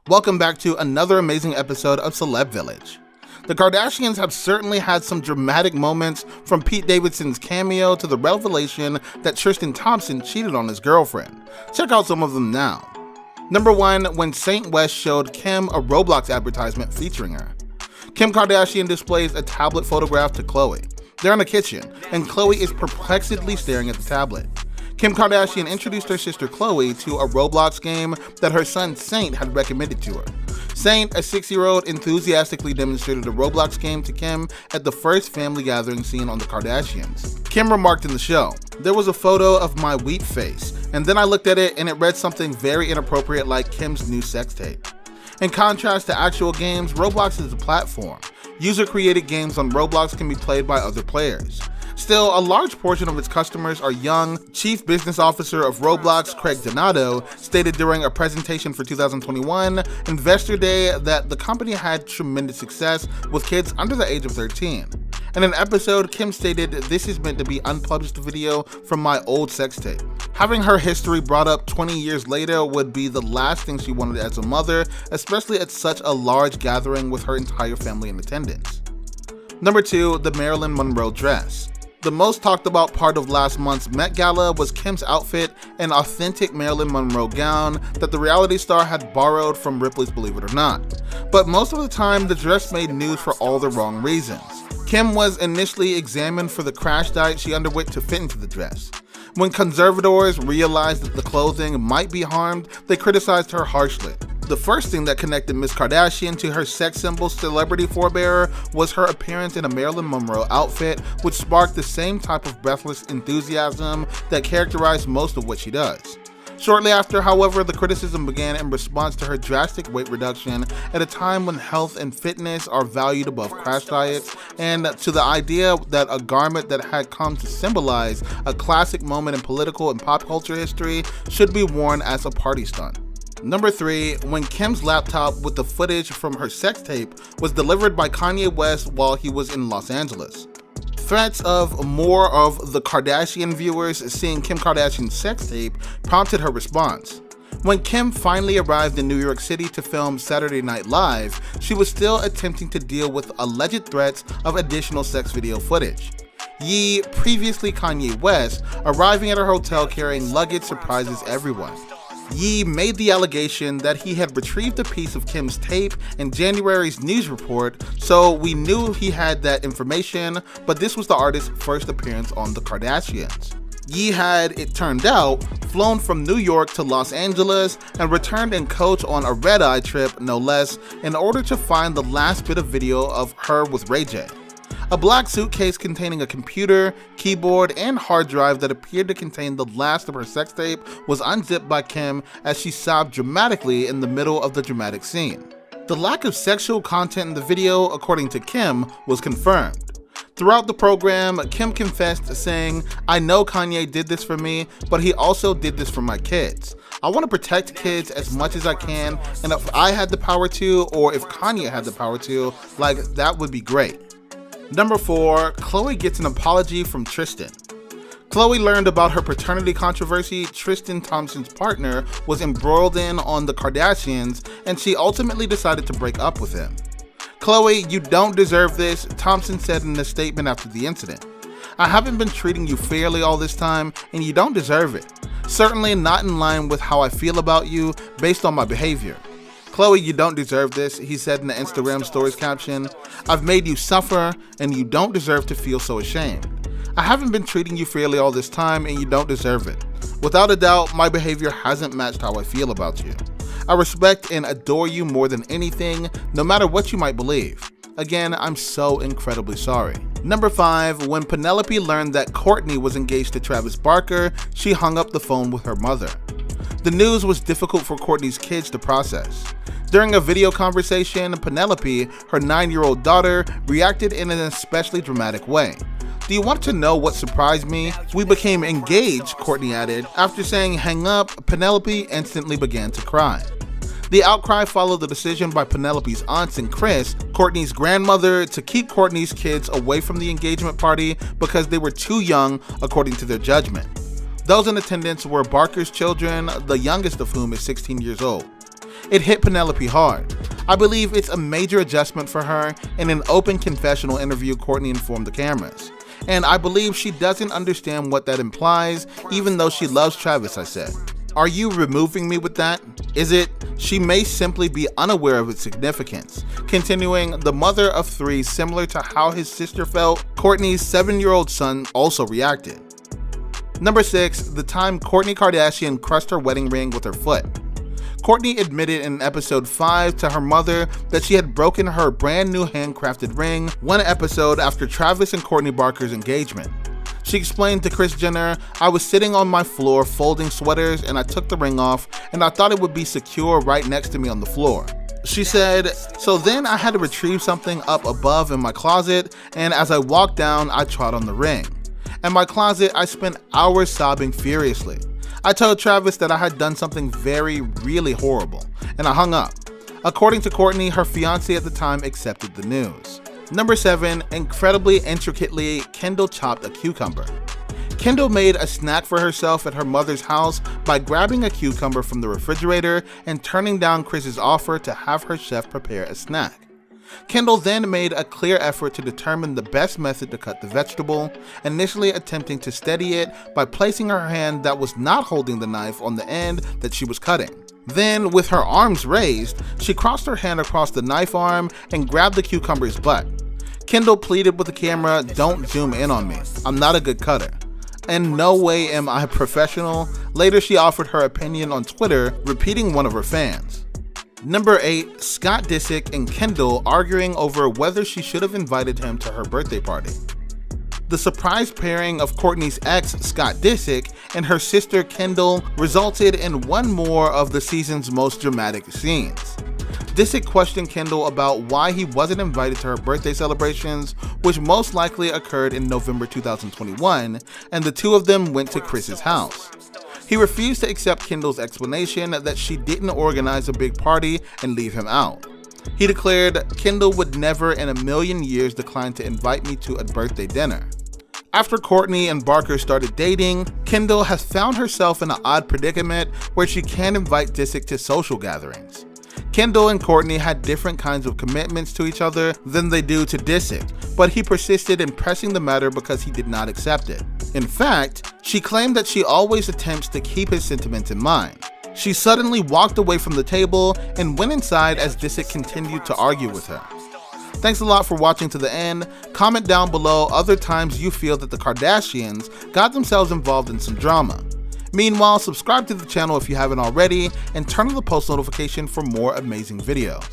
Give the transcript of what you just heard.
Welcome back to another amazing episode of Celeb Village. The Kardashians have certainly had some dramatic moments, from Pete Davidson's cameo to the revelation that Tristan Thompson cheated on his girlfriend. Check out some of them now. Number 1, when Saint West showed Kim a Roblox advertisement featuring her. Kim Kardashian displays a tablet photograph to Khloe. They're in the kitchen, and Khloe is perplexedly staring at the tablet. Kim Kardashian introduced her sister Khloe to a Roblox game that her son Saint had recommended to her. Saint, a 6-year-old, enthusiastically demonstrated a Roblox game to Kim at the first family gathering seen on the Kardashians. Kim remarked in the show, "There was a photo of my weep face, and then I looked at it and it read something very inappropriate like Kim's new sex tape." In contrast to actual games, Roblox is a platform. User-created games on Roblox can be played by other players. Still, a large portion of its customers are young. Chief Business Officer of Roblox, Craig Donato, stated during a presentation for 2021 Investor Day that the company had tremendous success with kids under the age of 13. In an episode, Kim stated, "This is meant to be unpublished video from my old sex tape." Having her history brought up 20 years later would be the last thing she wanted as a mother, especially at such a large gathering with her entire family in attendance. Number 2, the Marilyn Monroe dress. The most talked about part of last month's Met Gala was Kim's outfit, an authentic Marilyn Monroe gown that the reality star had borrowed from Ripley's Believe It or Not. But most of the time, the dress made news for all the wrong reasons. Kim was initially examined for the crash diet she underwent to fit into the dress. When conservators realized that the clothing might be harmed, they criticized her harshly. The first thing that connected Ms. Kardashian to her sex symbol celebrity forebearer was her appearance in a Marilyn Monroe outfit, which sparked the same type of breathless enthusiasm that characterized most of what she does. Shortly after, however, the criticism began in response to her drastic weight reduction at a time when health and fitness are valued above crash diets, and to the idea that a garment that had come to symbolize a classic moment in political and pop culture history should be worn as a party stunt. Number 3, when Kim's laptop with the footage from her sex tape was delivered by Kanye West while he was in Los Angeles. Threats of more of the Kardashian viewers seeing Kim Kardashian's sex tape prompted her response. When Kim finally arrived in New York City to film Saturday Night Live, she was still attempting to deal with alleged threats of additional sex video footage. Ye, previously Kanye West, arriving at her hotel carrying luggage, surprises everyone. Ye made the allegation that he had retrieved a piece of Kim's tape in January's news report, so we knew he had that information, but this was the artist's first appearance on the Kardashians. Ye had, it turned out, flown from New York to Los Angeles and returned in coach on a red-eye trip, no less, in order to find the last bit of video of her with Ray J. A black suitcase containing a computer, keyboard, and hard drive that appeared to contain the last of her sex tape was unzipped by Kim as she sobbed dramatically in the middle of the dramatic scene. The lack of sexual content in the video, according to Kim, was confirmed. Throughout the program, Kim confessed, saying, "I know Kanye did this for me, but he also did this for my kids. I want to protect kids as much as I can, and if I had the power to, or if Kanye had the power to, that would be great." Number 4, Khloe gets an apology from Tristan. Khloe learned about her paternity controversy Tristan Thompson's partner was embroiled in on the Kardashians, and she ultimately decided to break up with him. "Khloe, you don't deserve this," Thompson said in a statement after the incident. "I haven't been treating you fairly all this time, and you don't deserve it. Certainly not in line with how I feel about you based on my behavior. Khloe, you don't deserve this," he said in the Instagram stories caption. "I've made you suffer, and you don't deserve to feel so ashamed. I haven't been treating you fairly all this time, and you don't deserve it. Without a doubt, my behavior hasn't matched how I feel about you. I respect and adore you more than anything, no matter what you might believe. Again, I'm so incredibly sorry." Number 5, when Penelope learned that Kourtney was engaged to Travis Barker, she hung up the phone with her mother. The news was difficult for Kourtney's kids to process. During a video conversation, Penelope, her 9-year-old daughter, reacted in an especially dramatic way. "Do you want to know what surprised me? We became engaged," Kourtney added. After saying hang up, Penelope instantly began to cry. The outcry followed the decision by Penelope's aunts and Chris, Kourtney's grandmother, to keep Kourtney's kids away from the engagement party because they were too young, according to their judgment. Those in attendance were Barker's children, the youngest of whom is 16 years old. It hit Penelope hard. I believe it's a major adjustment for her. In an open confessional interview, Kourtney informed the cameras. And I believe she doesn't understand what that implies, even though she loves Travis, I said. Are you removing me with that? Is it? She may simply be unaware of its significance. Continuing, the mother of three, similar to how his sister felt, Kourtney's 7-year-old son also reacted. Number 6, the time Kourtney Kardashian crushed her wedding ring with her foot. Kourtney admitted in episode 5 to her mother that she had broken her brand new handcrafted ring one episode after Travis and Kourtney Barker's engagement. She explained to Kris Jenner, "I was sitting on my floor folding sweaters and I took the ring off and I thought it would be secure right next to me on the floor." She said, "So then I had to retrieve something up above in my closet, and as I walked down, I trod on the ring. In my closet, I spent hours sobbing furiously. I told Travis that I had done something really horrible, and I hung up." According to Kourtney, her fiance at the time accepted the news. Number 7, incredibly intricately, Kendall chopped a cucumber. Kendall made a snack for herself at her mother's house by grabbing a cucumber from the refrigerator and turning down Kris's offer to have her chef prepare a snack. Kendall then made a clear effort to determine the best method to cut the vegetable, initially attempting to steady it by placing her hand that was not holding the knife on the end that she was cutting. Then, with her arms raised, she crossed her hand across the knife arm and grabbed the cucumber's butt. Kendall pleaded with the camera, "Don't zoom in on me. I'm not a good cutter. In no way am I a professional." Later, she offered her opinion on Twitter, repeating one of her fans. Number 8, Scott Disick and Kendall arguing over whether she should have invited him to her birthday party. The surprise pairing of Kourtney's ex, Scott Disick, and her sister Kendall resulted in one more of the season's most dramatic scenes. Disick questioned Kendall about why he wasn't invited to her birthday celebrations, which most likely occurred in November 2021, and the two of them went to Kris's house. He refused to accept Kendall's explanation that she didn't organize a big party and leave him out. He declared, "Kendall would never in a million years decline to invite me to a birthday dinner." After Kourtney and Barker started dating, Kendall has found herself in an odd predicament where she can't invite Disick to social gatherings. Kendall and Kourtney had different kinds of commitments to each other than they do to Disick, but he persisted in pressing the matter because he did not accept it. In fact, she claimed that she always attempts to keep his sentiments in mind. She suddenly walked away from the table and went inside as Disick continued to argue with her. Thanks a lot for watching to the end. Comment down below other times you feel that the Kardashians got themselves involved in some drama. Meanwhile, subscribe to the channel if you haven't already, and turn on the post notification for more amazing videos.